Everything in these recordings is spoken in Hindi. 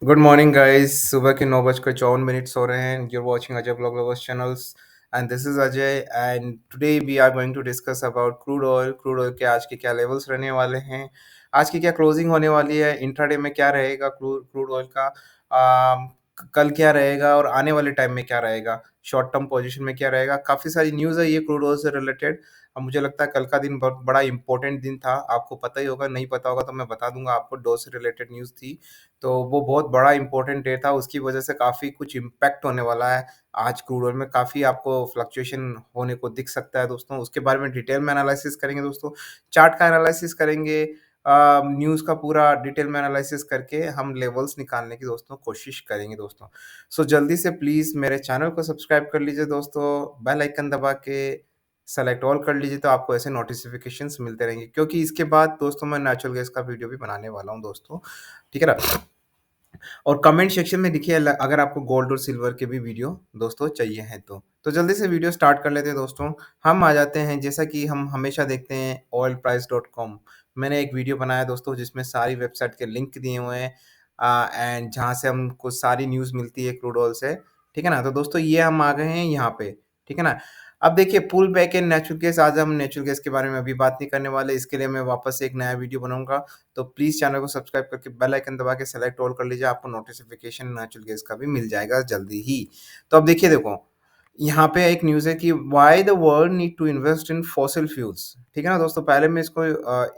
Good morning guys. सुबह के 9:54 हो रहे हैं। you're watching Ajay blog lovers channels and this is Ajay and today we are going to discuss about crude oil के आज के क्या लेवल्स रहने वाले हैं, आज की क्या क्लोजिंग होने वाली है, इंट्राडे में क्या रहेगा क्रूड क्रूड ऑयल का, कल क्या रहेगा और आने वाले टाइम में क्या रहेगा, शॉर्ट टर्म पोजीशन में क्या रहेगा। काफ़ी सारी न्यूज़ है ये क्रूड ऑयल से रिलेटेड। मुझे लगता है कल का दिन बहुत बड़ा इंपॉर्टेंट दिन था। आपको पता ही होगा, नहीं पता होगा तो मैं बता दूंगा आपको। डो से रिलेटेड न्यूज़ थी, तो वो बहुत बड़ा इम्पोर्टेंट डे था। उसकी वजह से काफ़ी कुछ इम्पैक्ट होने वाला है। आज क्रूड ऑयल में काफ़ी आपको फ्लक्चुएशन होने को दिख सकता है दोस्तों। उसके बारे में डिटेल में एनालिसिस करेंगे दोस्तों। चार्ट का एनालिसिस करेंगे, न्यूज़ का पूरा डिटेल में एनालिसिस करके हम लेवल्स निकालने की दोस्तों कोशिश करेंगे दोस्तों। सो जल्दी से प्लीज़ मेरे चैनल को सब्सक्राइब कर लीजिए दोस्तों। बेल आइकन दबा के सेलेक्ट ऑल कर लीजिए, तो आपको ऐसे नोटिफ़िकेशंस मिलते रहेंगे, क्योंकि इसके बाद दोस्तों मैं नेचुरल गैस का वीडियो भी बनाने वाला हूँ दोस्तों। ठीक है ना? और कमेंट सेक्शन में लिखिए अगर आपको गोल्ड और सिल्वर के भी वीडियो दोस्तों चाहिए हैं तो। जल्दी से वीडियो स्टार्ट कर लेते हैं दोस्तों। हम आ जाते हैं, जैसा कि हम हमेशा देखते हैं, oilprice.com। मैंने एक वीडियो बनाया दोस्तों जिसमें सारी वेबसाइट के लिंक दिए हुए हैं, एंड जहाँ से हमको सारी न्यूज़ मिलती है क्रूड ऑयल से। ठीक है ना? तो दोस्तों ये हम आ गए हैं यहाँ पे। ठीक है ना? अब देखिए, pull back in natural gas. आज हम नेचुरल गैस के बारे में अभी बात नहीं करने वाले। इसके लिए मैं वापस से एक नया वीडियो बनाऊँगा। तो प्लीज़ चैनल को सब्सक्राइब करके बेल आइकन दबा के सेलेक्ट ऑल कर लीजिए। आपको नोटिफ़िकेशन नेचुरल गैस का भी मिल जाएगा जल्दी ही। तो अब देखिए, देखो यहाँ पे एक न्यूज़ है कि why the world need to invest in fossil fuels. ठीक है ना दोस्तों? पहले मैं इसको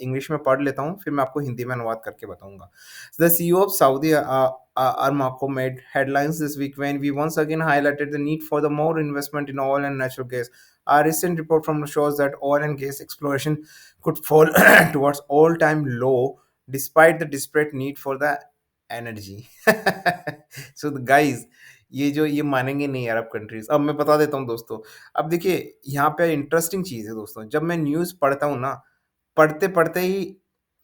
इंग्लिश में पढ़ लेता हूँ, फिर मैं आपको हिंदी में अनुवाद करके बताऊँगा। The CEO of Saudi Aramco made headlines this week when we once again highlighted the need for the more investment in oil and natural gas. A recent report from shows that oil and gas exploration could fall towards all-time low despite the desperate need for the energy. So the guys, ये मानेंगे नहीं अरब कंट्रीज। अब मैं बता देता हूँ दोस्तों। अब देखिए, यहाँ पे इंटरेस्टिंग चीज़ है दोस्तों। जब मैं न्यूज़ पढ़ता हूँ ना, पढ़ते पढ़ते ही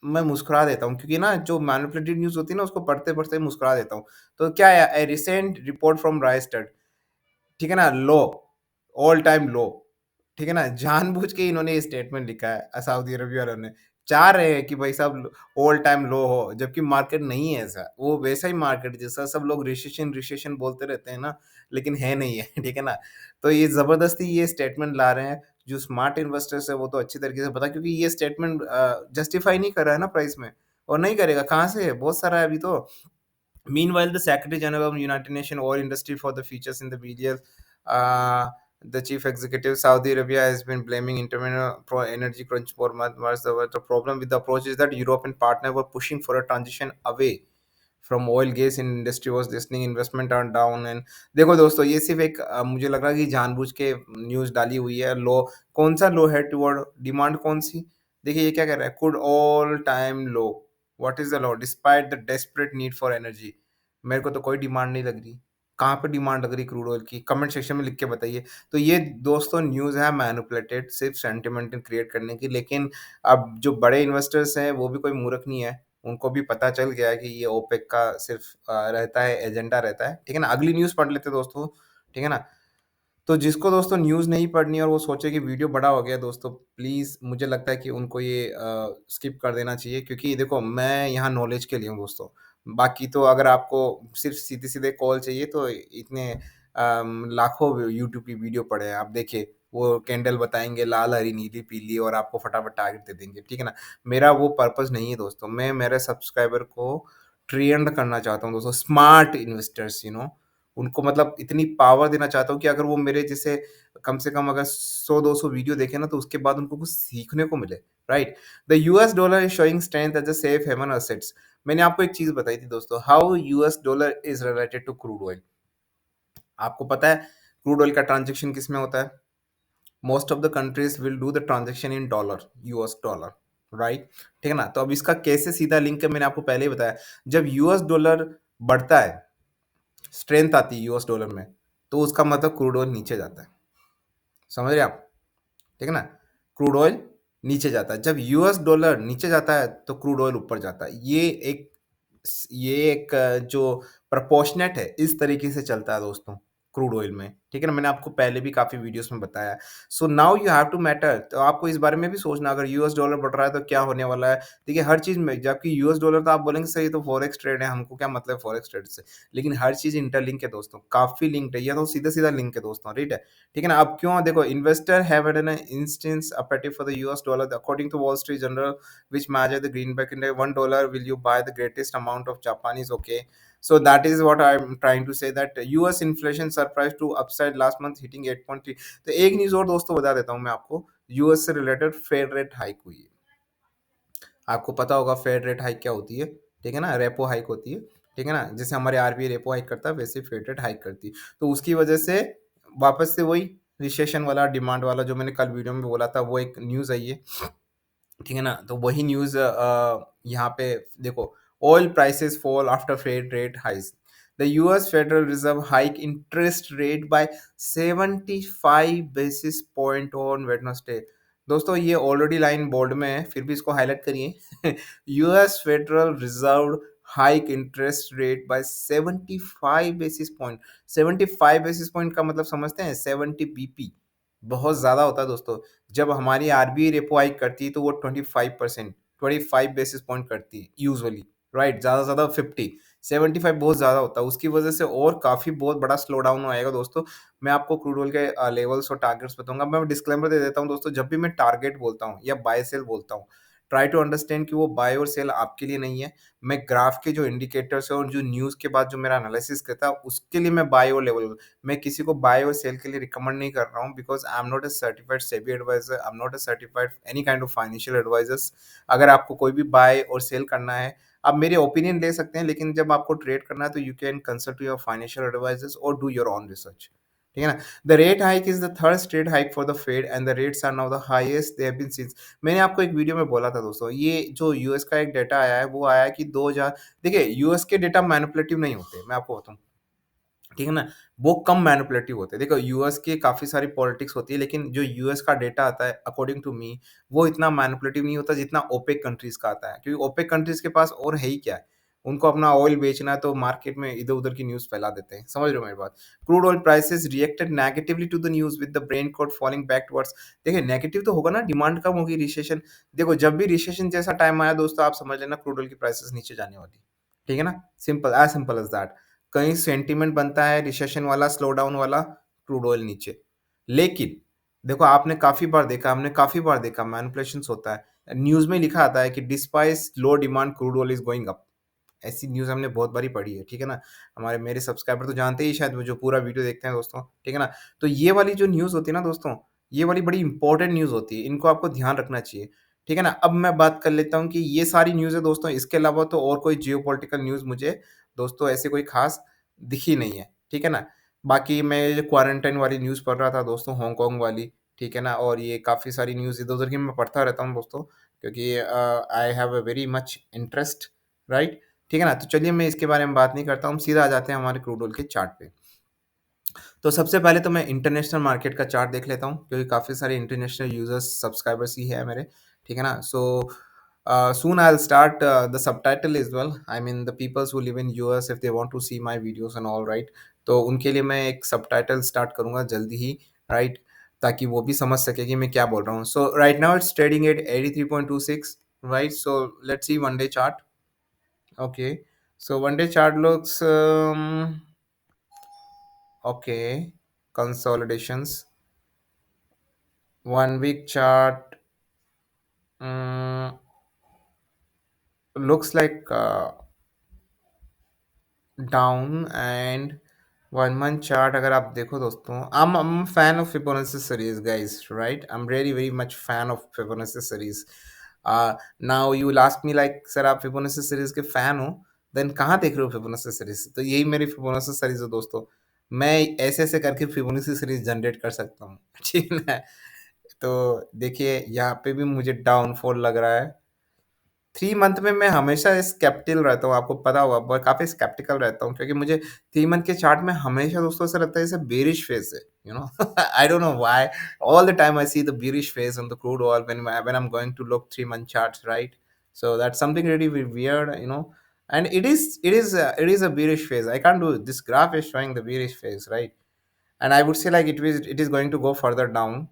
मैं मुस्कुरा देता हूँ, क्योंकि ना जो मैनिपुलेटेड न्यूज़ होती है ना, उसको पढ़ते पढ़ते ही मुस्कुरा देता हूँ। तो क्या है, ए रिसेंट रिपोर्ट फ्रॉम रायस्टेड। ठीक है ना? लो, ऑल टाइम लो। ठीक है ना? जानबूझ के इन्होंने ये स्टेटमेंट लिखा है, सऊदी अरेबिया वालों ने। चाह रहे हैं कि भाई साहब ऑल टाइम लो हो, जबकि मार्केट नहीं है ऐसा। वो वैसा ही मार्केट जैसा सब लोग रिसेशन रिसेशन बोलते रहते हैं ना, लेकिन है नहीं है। ठीक है ना? तो ये ज़बरदस्ती ये स्टेटमेंट ला रहे हैं। जो स्मार्ट इन्वेस्टर्स है वो तो अच्छी तरीके से पता है, क्योंकि ये स्टेटमेंट जस्टिफाई नहीं कर रहा है ना प्राइस में, और नहीं करेगा। कहाँ से? बहुत सारा है अभी तो। Meanwhile, the Secretary General of United Nations Oil Industry for the features in the video, the chief executive Saudi Arabia has been blaming international pro energy crunch for months. The problem with the approach is that European partners were pushing for a transition away from oil gas in industry was listening investment are down and देखो दोस्तों, ये सिर्फ एक मुझे लग रहा है कि जानबूझ के न्यूज़ डाली हुई है। लो, कौन सा लो है टुवर्ड डिमांड, कौन सी? देखिए ये क्या कह रहा है, could all time low. What is the low? Despite the desperate need for energy. मेरे को तो कोई डिमांड नहीं लग रही। कहाँ पे डिमांड लग रही क्रूड ऑयल की? कमेंट सेक्शन में लिख के बताइए। तो ये दोस्तों न्यूज़ है मैनिपुलेटेड, सिर्फ सेंटिमेंट क्रिएट करने की। लेकिन अब जो बड़े इन्वेस्टर्स हैं वो भी कोई मूर्ख नहीं है। उनको भी पता चल गया है कि ये ओपेक का सिर्फ रहता है, एजेंडा रहता है। ठीक है ना? अगली न्यूज़ पढ़ लेते हैं दोस्तों। ठीक है ना? तो जिसको दोस्तों न्यूज़ नहीं पढ़नी है और वो सोचे कि वीडियो बड़ा हो गया दोस्तों, प्लीज़ मुझे लगता है कि उनको ये स्किप कर देना चाहिए, क्योंकि देखो मैं यहाँ नॉलेज के लिए हूँ दोस्तों। बाकी तो अगर आपको सिर्फ सीधे-सीधे कॉल चाहिए तो इतने लाखों यूट्यूब की वीडियो पड़े हैं। आप देखिए, वो कैंडल बताएँगे लाल, हरी, नीली, पीली, और आपको फटाफट टारगेट दे देंगे। ठीक है ना? मेरा वो पर्पज़ नहीं है दोस्तों। मैं मेरे सब्सक्राइबर को ट्रेंड करना चाहता हूँ दोस्तों, स्मार्ट इन्वेस्टर्स, उनको मतलब इतनी पावर देना चाहता हूँ कि अगर वो मेरे जैसे कम से कम अगर 100-200 वीडियो देखें ना, तो उसके बाद उनको कुछ सीखने को मिले, right? The US dollar is showing strength as a safe haven assets. मैंने आपको एक चीज बताई थी दोस्तों, how US dollar is related to crude oil. आपको पता है क्रूड ऑयल का ट्रांजेक्शन किस में होता है? Most of the countries will do the transaction in dollar, US dollar, right? ठीक है ना? तो अब इसका कैसे सीधा लिंक है, मैंने आपको पहले ही बताया। जब यूएस डॉलर बढ़ता है, स्ट्रेंथ आती है यूएस डॉलर में, तो उसका मतलब क्रूड ऑयल नीचे जाता है। समझ रहे आप? ठीक है ना? क्रूड ऑयल नीचे जाता है। जब यूएस डॉलर नीचे जाता है तो क्रूड ऑयल ऊपर जाता है। ये एक जो प्रोपोर्शनेट है, इस तरीके से चलता है दोस्तों क्रूड ऑयल में। ठीक है ना? मैंने आपको पहले भी काफ़ी वीडियोज़ में बताया। So now you have to matter, तो आपको इस बारे में भी सोचना, अगर यूएस डॉलर बढ़ रहा है तो क्या होने वाला है? देखिए हर चीज़ में, जबकि यूएस डॉलर तो आप बोलेंगे सर ये तो फॉरेक्स ट्रेड है, हमको क्या मतलब है फॉरेक्स ट्रेड से? लेकिन हर चीज़ इंटरलिंक है दोस्तों, काफ़ी लिंक्ड है, ये तो सीधा-सीधा लिंक है दोस्तों, राइट है? ठीक है ना? अब क्यों देखो, investor have had an instance appetite for the US dollar according to Wall Street Journal, which measure the greenback index. $1 will you buy the greatest amount of Japanese? Okay. So that is what I'm trying to say, that US inflation surprised to upside last month hitting 8.3. तो एक न्यूज़ और दोस्तों बता देता हूँ मैं आपको, यूएस से रिलेटेड फेड रेट हाइक हुई है। आपको पता होगा फेड रेट हाइक क्या होती है, ठीक है ना? रेपो हाइक होती है, ठीक है ना? जैसे हमारे आरबीआई रेपो हाइक करता है वैसे फेड रेट हाइक करती है। तो उसकी वजह से वापस से वही रिसेशन वाला, डिमांड वाला जो मैंने कल वीडियो में बोला था, वो एक न्यूज़ आई है। ठीक है ना? तो वही न्यूज़ यहाँ पे देखो, oil prices fall after fed rate hikes. The US federal reserve hike interest rate by 75 basis point on Wednesday. दोस्तों ये ऑलरेडी लाइन बोल्ड में है, फिर भी इसको हाइलाइट करिए। US federal reserve hike interest rate by 75 basis point. 75 basis point का मतलब समझते हैं? 70 बीपी, बहुत ज़्यादा होता है दोस्तों। जब हमारी आरबीआई रेपो हाइक करती है तो वो 25%, 25 बेसिस पॉइंट करती है यूजुअली, राइट? ज़्यादा से ज़्यादा 50, 75 बहुत ज़्यादा होता है। उसकी वजह से और काफ़ी बहुत बड़ा स्लो डाउन आएगा दोस्तों। मैं आपको क्रूड ऑयल के लेवल्स और टारगेट्स बताऊँगा। मैं डिस्क्लेमर दे देता हूँ दोस्तों, जब भी मैं टारगेट बोलता हूँ या बाय सेल बोलता हूँ, ट्राई टू अंडरस्टैंड कि वो बाय और सेल आपके लिए नहीं है। मैं ग्राफ के जो इंडिकेटर्स हैं और जो न्यूज़ के बाद जो मेरा एनालिसिस करता है, उसके लिए मैं बाय और लेवल, मैं किसी को बाय और सेल के लिए रिकमेंड नहीं कर रहा हूँ, because I am not a certified SEBI adviser, I am not a certified any kind of financial advisers. अगर आपको कोई भी बाय और सेल करना है, आप मेरे ओपिनियन ले सकते हैं, लेकिन जब आपको ट्रेड करना है तो you can consult your financial advisers और डू योर ओन रिसर्च। ठीक है ना? The rate hike is the third straight hike for the Fed and the rates are now the highest they have been since. मैंने आपको एक वीडियो में बोला था दोस्तों, ये जो यूएस का एक डेटा आया है, वो आया है कि 2000, देखिए यूएस के डेटा मैनिपुलेटिव नहीं होते, मैं आपको बताऊँ। ठीक है ना? वो कम मैनिपुलेटिव होते हैं। देखो यूएस की काफ़ी सारी पॉलिटिक्स होती है, लेकिन जो यूएस का डेटा आता है अकॉर्डिंग टू मी, वो इतना मैनिपुलेटिव नहीं होता जितना ओपेक कंट्रीज़ का आता है। क्योंकि ओपेक कंट्रीज़ के पास और है ही क्या है? उनको अपना ऑयल बेचना है तो मार्केट में इधर-उधर की न्यूज़ फैला देते हैं। समझ रहे हो मेरी बात? Crude oil prices reacted negatively to the news with the Brent crude falling back towards. देखिए नेगेटिव तो होगा ना, डिमांड कम होगी, रिसेशन। देखो जब भी रिसेशन जैसा टाइम आया दोस्तों, आप समझ लेना क्रूड ऑयल की प्राइसेस नीचे जाने वाली है। ठीक है ना? Simple as that. कहीं सेंटीमेंट बनता है रिसेशन वाला, स्लो डाउन वाला, क्रूड ऑयल नीचे। लेकिन देखो आपने काफ़ी बार देखा, हमने काफ़ी बार देखा, मैनिपुलेशंस होता है। न्यूज़ में लिखा आता है कि despite low demand crude oil is going up. ऐसी न्यूज़ हमने बहुत बारी पढ़ी है, ठीक है ना? हमारे मेरे सब्सक्राइबर तो जानते ही शायद, वो जो पूरा वीडियो देखते हैं दोस्तों, ठीक है ना? तो ये वाली जो न्यूज़ होती है ना दोस्तों, ये वाली बड़ी इंपॉर्टेंट न्यूज़ होती है, इनको आपको ध्यान रखना चाहिए, ठीक है ना? अब मैं बात कर लेता हूँ कि ये सारी न्यूज़ है दोस्तों, इसके अलावा तो और कोई जियोपॉलिटिकल न्यूज़ मुझे दोस्तों ऐसी कोई ख़ास दिखी नहीं है, ठीक है ना? बाकी मैं ये क्वारंटाइन वाली न्यूज़ पढ़ रहा था दोस्तों, हांगकांग वाली, ठीक है ना? और ये काफ़ी सारी न्यूज़ इधर-उधर की मैं पढ़ता रहता हूँ दोस्तों, क्योंकि I have a very much interest, right? ठीक है ना? तो चलिए मैं इसके बारे में बात नहीं करता हूँ, हम सीधा आ जाते हैं हमारे क्रूड ऑयल के चार्ट पे। तो सबसे पहले तो मैं इंटरनेशनल मार्केट का चार्ट देख लेता हूँ, क्योंकि काफ़ी सारे इंटरनेशनल यूज़र्स, सब्सक्राइबर्स ही है मेरे, ठीक है ना? So soon I will start the subtitle as well, I mean the peoples who live in US if they want to see my videos and all, right? तो उनके लिए मैं एक सबटाइटल स्टार्ट करूँगा जल्दी ही, राइट? ताकि वो भी समझ सकें कि मैं क्या बोल रहा हूँ। So right now it's trading at 83.26, right? So let's see one day chart. Okay. So one day chart looks okay. Consolidations. 1 week chart looks like down, and 1 month chart अगर आप देखो दोस्तों, I'm a fan of Fibonacci series, guys, right? I'm really very much fan of Fibonacci series. Now you will ask me like, sir आप Fibonacci series के fan हो, देन कहाँ देख रहे हो Fibonacci series? तो यही मेरी Fibonacci series है दोस्तों। मैं ऐसे ऐसे करके Fibonacci series जनरेट कर सकता हूँ। ठीक है ना? तो देखिए यहाँ पे भी मुझे डाउनफॉल लग रहा है। 3 मंथ में मैं हमेशा स्केप्टिकल रहता हूँ, आपको पता होगा, ब काफ़ी स्केप्टिकल रहता हूँ, क्योंकि मुझे 3 मंथ के चार्ट में हमेशा दोस्तों ऐसा लगता है जैसे बेयरिश फेज़ है, you know? I don't know why all the time I see the bearish phase on the crude oil when I am going to look 3 month charts, right? So that's something really weird, you know, and it is a bearish phase. I can't do it. This graph is showing the bearish phase, right? and I would say like it is going to go further down.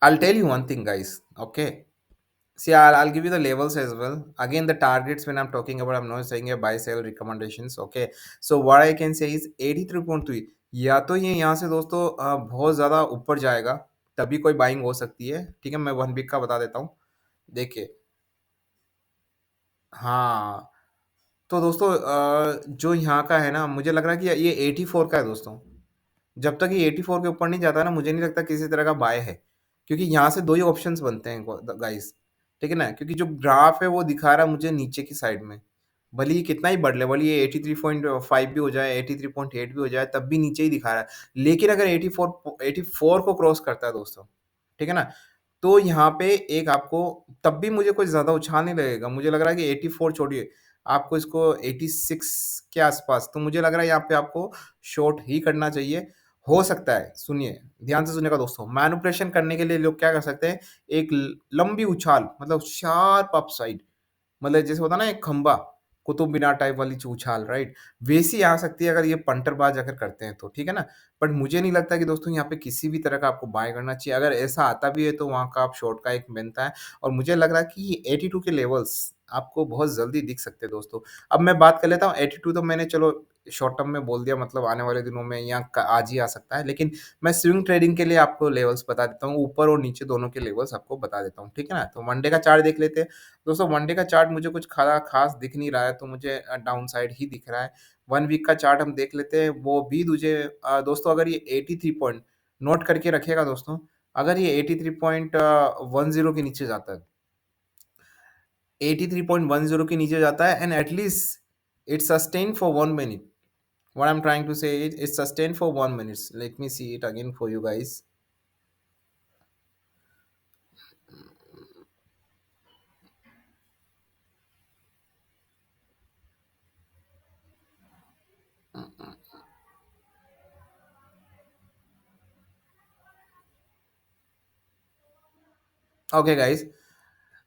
I'll tell you one thing, guys. Okay. See, I'll give you the levels as well. Again, the targets when I'm talking about, I'm not saying a buy sell recommendations. Okay. So what I can say is 83.3, या तो ये यहाँ से दोस्तों बहुत ज़्यादा ऊपर जाएगा, तभी कोई बाइंग हो सकती है। ठीक है, मैं 1 वीक का बता देता हूँ। देखिए, हाँ, तो दोस्तों जो यहाँ का है ना, मुझे लग रहा है कि ये 84 का है दोस्तों। जब तक ये 84 के ऊपर नहीं जाता ना, मुझे नहीं लगता किसी तरह का बाय है। क्योंकि यहाँ से 2 ही ऑप्शंस बनते हैं गाइस, ठीक है ना? क्योंकि जो ग्राफ है वो दिखा रहा है मुझे नीचे की साइड में। भले ही कितना ही बढ़ ले, भले ये 83.5 भी हो जाए, 83.8 भी हो जाए, तब भी नीचे ही दिखा रहा है। लेकिन अगर 84 को क्रॉस करता है दोस्तों, ठीक है ना? तो यहाँ पे एक आपको, तब भी मुझे कोई ज़्यादा उछाल नहीं लगेगा। मुझे लग रहा है कि 84 छोड़िए, आपको इसको 86 के आसपास, तो मुझे लग रहा है यहाँ पे आपको शॉर्ट ही करना चाहिए। हो सकता है, सुनिए, ध्यान से सुनिएगा दोस्तों, मैनिपुलेशन करने के लिए लोग क्या कर सकते हैं, एक लंबी उछाल, मतलब शार्प अपसाइड, मतलब जैसे होता है ना एक खंबा, कुतुब मीनार टाइप वाली उछाल, राइट? वैसी आ सकती है अगर ये पंटरबाज अगर करते हैं तो, ठीक है ना? बट मुझे नहीं लगता कि दोस्तों यहाँ पे किसी भी तरह का आपको बाय करना चाहिए। अगर ऐसा आता भी है तो वहाँ का आप शॉर्ट का एक बनता है, और मुझे लग रहा है कि ये 82 के लेवल्स आपको बहुत जल्दी दिख सकते हैं दोस्तों। अब मैं बात कर लेता हूँ, 82 तो मैंने चलो शॉर्ट टर्म में बोल दिया, मतलब आने वाले दिनों में या आज ही आ सकता है, लेकिन मैं स्विंग ट्रेडिंग के लिए आपको लेवल्स बता देता हूँ, ऊपर और नीचे दोनों के लेवल्स आपको बता देता हूँ, ठीक है ना? तो वनडे का चार्ट देख लेते हैं दोस्तों। वनडे का चार्ट मुझे कुछ खास दिख नहीं रहा है, तो मुझे डाउन साइड ही दिख रहा है। 1 वीक का चार्ट हम देख लेते हैं, वो भी मुझे दोस्तों, अगर ये 83 पॉइंट नोट करके रखिएगा दोस्तों, अगर ये 83.10 के नीचे जाता है, 83.10 के नीचे जाता है, and at least it sustain for 1 minute, what I'm trying to say is it's sustained for 1 minute. Let me see it again for you guys. Okay guys,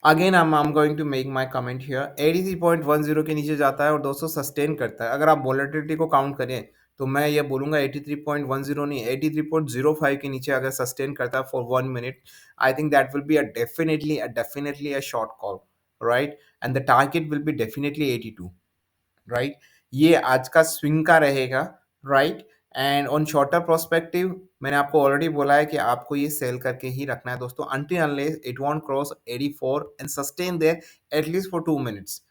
again I'm going to make my comment here. 83.10 के नीचे जाता है और दोस्तों सस्टेन करता है। अगर आप वोलेटिलिटी को काउंट करें तो मैं ये बोलूँगा 83.10 नहीं, 83.05 के नीचे अगर सस्टेन करता है for 1 minute, I think that will be definitely a short call, right? And the target will be definitely 82, right? ये आज का स्विंग का रहेगा, right? And on shorter prospective मैंने आपको ऑलरेडी बोला है कि आपको ये सेल करके ही रखना है दोस्तों, until unless it won't cross 84 and sustain there at least for 2 minutes.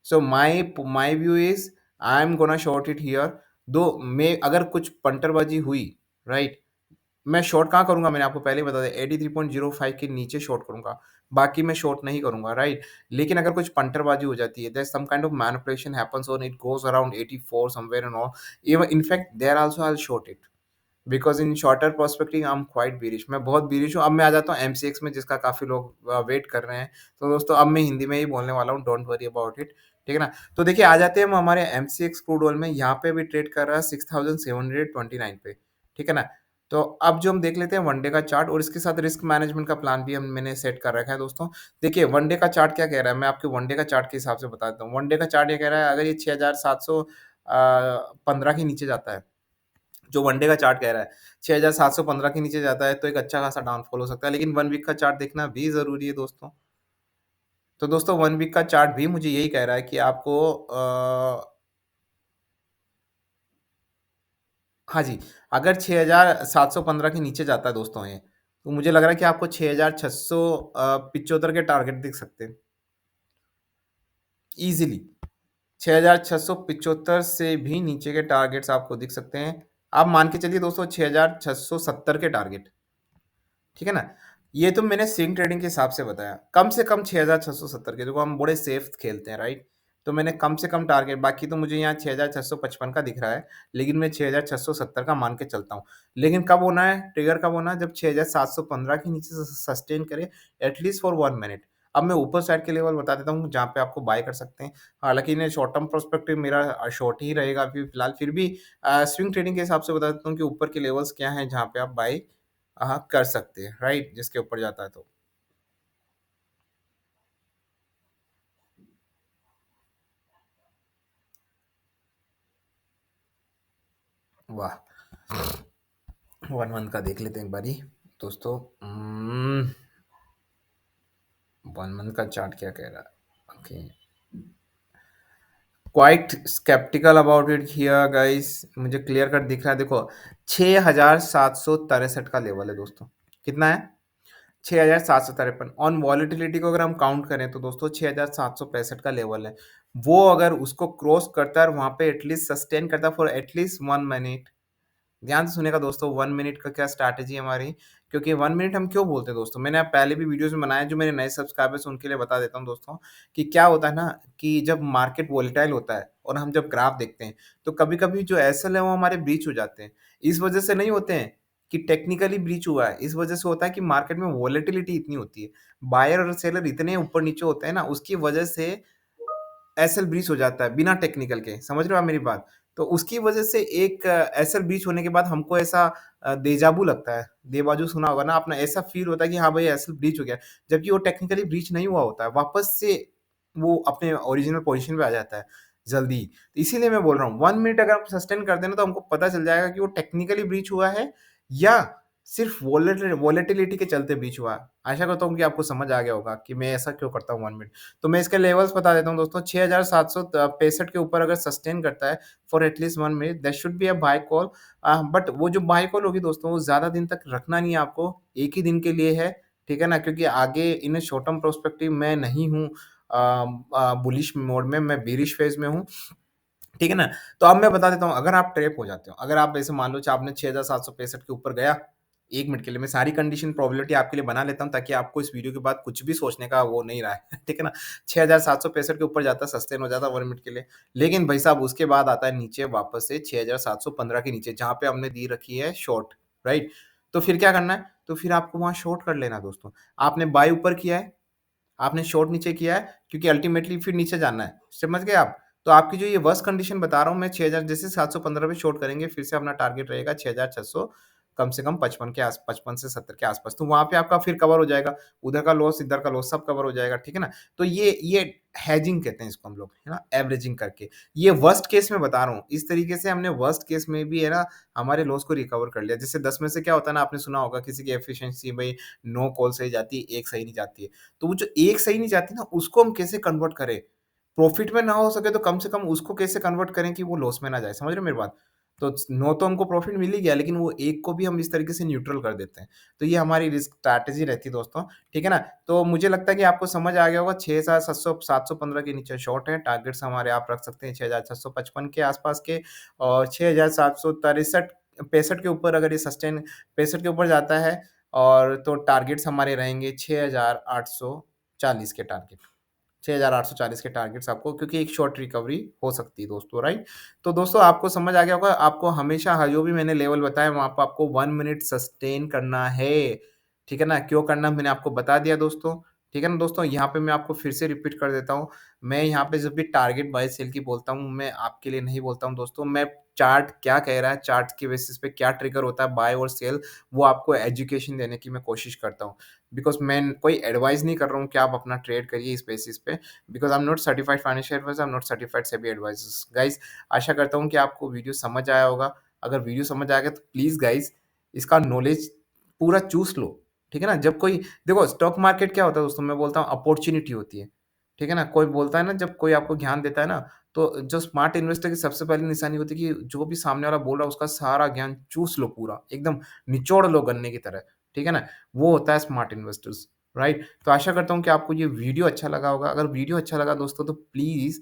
So my view is I'm gonna short it here. दो में अगर कुछ पंटरबाजी हुई, राइट, मैं शॉर्ट कहाँ करूँगा, मैंने आपको पहले ही बता दिया, 83.05 के नीचे शॉर्ट करूँगा, बाकी मैं शॉर्ट नहीं करूँगा, राइट? लेकिन अगर कुछ पंटरबाजी हो जाती है, there some kind of manipulation happens और it goes around 84 somewhere and all, even in fact there also I will short it, because in shorter perspective I am quite bearish, मैं बहुत बीरिश हूँ। अब मैं आ जाता हूँ एमसीएक्स में, जिसका काफ़ी लोग वेट कर रहे हैं। तो दोस्तों अब मैं हिंदी में ही बोलने वाला हूँ, डोंट वरी अबाउट इट, ठीक है ना? तो देखिए, आ जाते हैं हम हमारे एमसीएक्स क्रूड ऑयल में, यहाँ पे भी ट्रेड कर रहा है 6729 पे, ठीक है ना? तो अब जो हम देख लेते हैं वनडे का चार्ट, और इसके साथ रिस्क मैनेजमेंट का प्लान भी हम मैंने सेट कर रखा है दोस्तों। देखिए वनडे का चार्ट क्या कह रहा है, मैं आपको वनडे का चार्ट के हिसाब से बता देता हूँ। वनडे का चार्ट ये कह रहा है, अगर ये 6715 के नीचे जाता है, जो वनडे का चार्ट कह रहा है 6715 के नीचे जाता है, तो एक अच्छा खासा डाउनफॉल हो सकता है। लेकिन 1 वीक का चार्ट देखना भी ज़रूरी है दोस्तों। तो दोस्तों 1 वीक का चार्ट भी मुझे यही कह रहा है कि आपको हाँ जी, अगर 6715 के नीचे जाता है दोस्तों ये, तो मुझे लग रहा है कि आपको 6600 75 के टारगेट दिख सकते हैं, ईज़िली। 6675 से भी नीचे के टारगेट्स आपको दिख सकते हैं। आप मान के चलिए दोस्तों 6670 के टारगेट, ठीक है ना? ये तो मैंने स्विंग ट्रेडिंग के हिसाब से बताया। कम से कम 6670 के, देखो हम बड़े सेफ खेलते हैं, राइट? तो मैंने कम से कम टारगेट, बाकी तो मुझे यहाँ 6655 का दिख रहा है, लेकिन मैं 6670 का मान के चलता हूँ। लेकिन कब होना है, ट्रिगर कब होना है? जब 6715 के नीचे सस्टेन करे एटलीस्ट फॉर 1 मिनट। अब मैं ऊपर साइड के लेवल बता देता हूँ जहाँ पे आपको बाय कर सकते हैं। हालाँकि इन्हें शॉर्ट टर्म पर्सपेक्टिव मेरा शॉर्ट ही रहेगा अभी फिलहाल, फिर भी स्विंग ट्रेडिंग के हिसाब से बता देता हूँ कि ऊपर के लेवल्स क्या हैं जहाँ पे आप बाय कर सकते हैं, राइट? जिसके ऊपर जाता है तो। वाह! 1 मंथ का देख लेते हैं एक बारी दोस्तों। 1 मंथ का चार्ट क्या कह रहा है? Okay, quite sceptical about it here guys. मुझे क्लियर कट दिख रहा है, देखो 6763 का लेवल है दोस्तों। कितना है? 6753। ऑन वॉलेटिलिटी को अगर हम काउंट करें तो दोस्तों 6765 का लेवल है। वो अगर उसको क्रॉस करता है और वहां पे एटलीस्ट सस्टेन करता है फॉर एटलीस्ट 1 मिनट। ध्यान से सुनेगा दोस्तों, 1 मिनट का क्या स्ट्रैटेजी है हमारी। क्योंकि 1 मिनट हम क्यों बोलते हैं दोस्तों, मैंने आप पहले भी वीडियोज़ में बनाया है, जो मेरे नए सब्सक्राइबर्स हैं उनके लिए बता देता हूँ दोस्तों, कि क्या होता है ना, कि जब मार्केट वोलेटाइल होता है और हम जब ग्राफ देखते हैं, तो कभी-कभी जो एसएल है वो हमारे ब्रीच हो जाते हैं। इस वजह से नहीं होते हैं कि टेक्निकली ब्रीच हुआ है, इस वजह से होता है कि मार्केट में वोलेटिलिटी इतनी होती है। बायर और सेलर इतने ऊपर-नीचे होते हैं ना, उसकी वजह से एसएल ब्रीच हो जाता है बिना टेक्निकल के, समझ रहे हो आप मेरी बात? तो उसकी वजह से एक एसएल ब्रीच होने के बाद हमको ऐसा डेजावु लगता है, देबाजू सुना होगा ना आपने, ऐसा फ़ील होता है कि हाँ भाई एसएल ब्रीच हो गया, जबकि वो टेक्निकली ब्रीच नहीं हुआ होता है, वापस से वो अपने ओरिजिनल पोज़ीशन पे आ जाता है जल्दी। तो इसीलिए मैं बोल रहा हूँ 1 मिनट अगर आप सस्टेन करते हैं ना, तो हमको पता चल जाएगा कि वो टेक्निकली ब्रीच हुआ है या सिर्फ़ वोलेटिलिटी के चलते ब्रीच हुआ है। आशा करता हूँ कि आपको समझ आ गया होगा कि मैं ऐसा क्यों करता हूँ 1 मिनट। तो मैं इसके लेवल्स बता देता हूँ दोस्तों, 6765 के ऊपर अगर सस्टेन करता है for at least 1 minute, that should be a buy call. But वो जो बाय कॉल होगी दोस्तों, वो ज़्यादा दिन तक रखना नहीं है आपको, एक ही दिन के लिए है, ठीक है ना? क्योंकि आगे इन शॉर्ट टर्म पर्सपेक्टिव मैं नहीं हूँ बुलिश मोड में, मैं बेयरिश फेज़ में हूँ। ठीक है ना? तो अब मैं बता देता हूँ, अगर आप ट्रैप हो जाते हो, अगर आप ऐसे मान लो कि आपने 6765 के ऊपर गया, 1 मिनट के लिए मैं सारी कंडीशन प्रोबेबिलिटी आपके लिए बना लेता हूँ, ताकि आपको इस वीडियो के बाद कुछ भी सोचने का वो नहीं रहा है, ठीक है ना? 6765 के ऊपर जाता है, सस्टेन हो जाता है 1 मिनट के लिए। लेकिन भाई साहब उसके बाद आता है नीचे वापस से 6715 के नीचे, जहाँ पे हमने दी रखी है शॉर्ट, राइट? तो फिर क्या करना है? तो फिर आपको वहाँ शॉर्ट कर लेना है दोस्तों। आपने बाय ऊपर किया है, आपने शॉर्ट नीचे किया है, क्योंकि अल्टीमेटली फिर नीचे जाना है। समझ गए आप? तो आपकी जो ये वर्स्ट कंडीशन बता रहा हूँ मैं, 6000 जैसे 715 पे शॉर्ट करेंगे, फिर से अपना टारगेट रहेगा 6600, कम से कम 55 के आस 55 से 70 के आस-पास। तो वहाँ पे आपका फिर कवर हो जाएगा। उधर का लॉस, इधर का लॉस सब कवर हो जाएगा, ठीक है ना? तो ये हेजिंग कहते हैं इसको हम लोग, है ना? एवरेजिंग करके। ये वर्स्ट केस में बता रहा हूँ। इस तरीके से हमने वर्स्ट केस में भी है ना, हमारे लॉस को रिकवर कर लिया। जैसे 10 में से क्या होता है ना, आपने सुना होगा किसी की एफिशिएंसी भई 9 कॉल सही जाती है, 1 सही नहीं जाती है। तो वो जो एक सही नहीं जाती ना, उसको हम कैसे कन्वर्ट करें? प्रॉफ़िट में ना हो सके तो कम से कम उसको कैसे कन्वर्ट करें कि वो लॉस में ना जाए, समझ रहे हो मेरी बात? तो 9 तो हमको प्रॉफ़िट मिल ही गया, लेकिन वो 1 को भी हम इस तरीके से न्यूट्रल कर देते हैं। तो ये हमारी रिस्क स्ट्रैटेजी रहती है दोस्तों, ठीक है ना? तो मुझे लगता है कि आपको समझ आ गया होगा, 6,715 के नीचे शॉर्ट है, टारगेट्स हमारे आप रख सकते हैं 6,655 के आस-पास के, और 6,763 65 के ऊपर अगर ये सस्टेन 65 के ऊपर जाता है, और तो टारगेट्स हमारे रहेंगे 6,840 के टारगेट। 6,840 के टारगेट्स आपको, क्योंकि एक शॉर्ट रिकवरी हो सकती है दोस्तों, राइट? तो दोस्तों आपको समझ आ गया होगा, आपको हमेशा जो भी मैंने लेवल बताया वहाँ पे आपको 1 मिनट सस्टेन करना है, ठीक है ना? क्यों करना है मैंने आपको बता दिया दोस्तों, ठीक है ना दोस्तों? यहाँ पे मैं आपको फिर से रिपीट कर देता हूँ, मैं यहाँ पे जब भी टारगेट बाय सेल की बोलता हूँ, मैं आपके लिए नहीं बोलता हूँ दोस्तों, मैं चार्ट क्या कह रहा है, चार्ट के बेसिस पे क्या ट्रिगर होता है बाय और सेल, वो आपको एजुकेशन देने की मैं कोशिश करता हूँ। बिकॉज़ मैं कोई एडवाइस नहीं कर रहा हूँ कि आप अपना ट्रेड करिए इस बेसिस पे, because I am not certified financial adviser, I am not certified SEBI advisers. Guys, आशा करता हूँ कि आपको वीडियो समझ आया होगा। अगर वीडियो समझ आ गया तो प्लीज़ गाइज़, इसका नॉलेज पूरा चूस लो, ठीक है ना? जब कोई देखो, स्टॉक मार्केट क्या होता है दोस्तों, मैं बोलता हूँ अपॉर्च्युनिटी होती है, ठीक है ना? कोई बोलता है ना, जब कोई आपको ज्ञान देता है ना, तो जो स्मार्ट इन्वेस्टर की सबसे पहली निशानी होती है कि जो भी सामने वाला बोल रहा है उसका सारा ज्ञान चूस लो पूरा, एकदम निचोड़ लो गन्ने की तरह, ठीक है ना? वो होता है स्मार्ट इन्वेस्टर्स, राइट? तो आशा करता हूँ कि आपको ये वीडियो अच्छा लगा होगा। अगर वीडियो अच्छा लगा दोस्तों, तो प्लीज़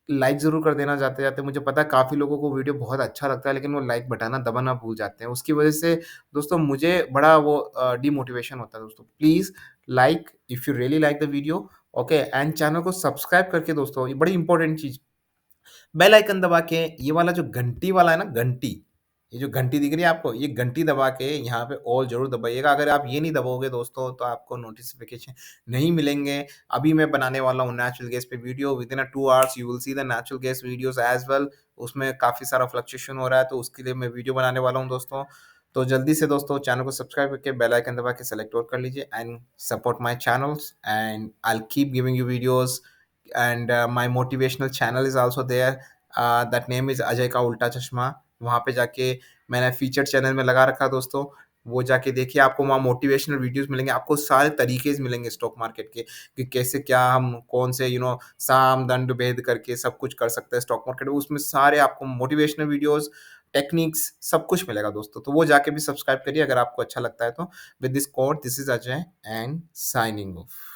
लाइक ज़रूर कर देना जाते-जाते। मुझे पता है काफ़ी लोगों को वीडियो बहुत अच्छा लगता है, लेकिन वो लाइक बटन दबाना भूल जाते हैं। उसकी वजह से दोस्तों मुझे बड़ा वो डिमोटिवेशन होता है दोस्तों। Please like if you really like the video, okay, and channel को सब्सक्राइब करके दोस्तों, ये बड़ी इंपॉर्टेंट चीज़, बेल आइकन दबा के ये वाला जो घंटी वाला है ना, घंटी, ये जो घंटी दिख रही है आपको, ये घंटी दबा के यहाँ पे ऑल ज़रूर दबाइएगा। अगर आप ये नहीं दबाओगे दोस्तों, तो आपको नोटिफ़िकेशन नहीं मिलेंगे। अभी मैं बनाने वाला हूँ नेचुरल गैस पे video, within 2 hours you will see the natural gas videos as well. उसमें काफ़ी सारा फ्लक्चुएशन हो रहा है, तो उसके लिए मैं वीडियो बनाने वाला हूँ दोस्तों। तो जल्दी से दोस्तों चैनल को सब्सक्राइब करके बेल आइकन दबा के सेलेक्ट और कर लीजिए, and support my channels, and I will keep giving you videos, and my motivational channel is also there. That name is Ajay Ka Ulta Chashma. वहाँ पे जाके मैंने फीचर्ड चैनल में लगा रखा है दोस्तों, वो जाके देखिए, आपको वहाँ मोटिवेशनल वीडियोज़ मिलेंगे, आपको सारे तरीके मिलेंगे स्टॉक मार्केट के, कि कैसे क्या हम कौन से साम, दंड, भेद करके सब कुछ कर सकते हैं स्टॉक मार्केट में। उसमें सारे आपको मोटिवेशनल वीडियोज़, टेक्निक्स सब कुछ मिलेगा दोस्तों। तो वो जाके भी सब्सक्राइब करिए अगर आपको अच्छा लगता है तो। With this code, this is Ajay and signing off.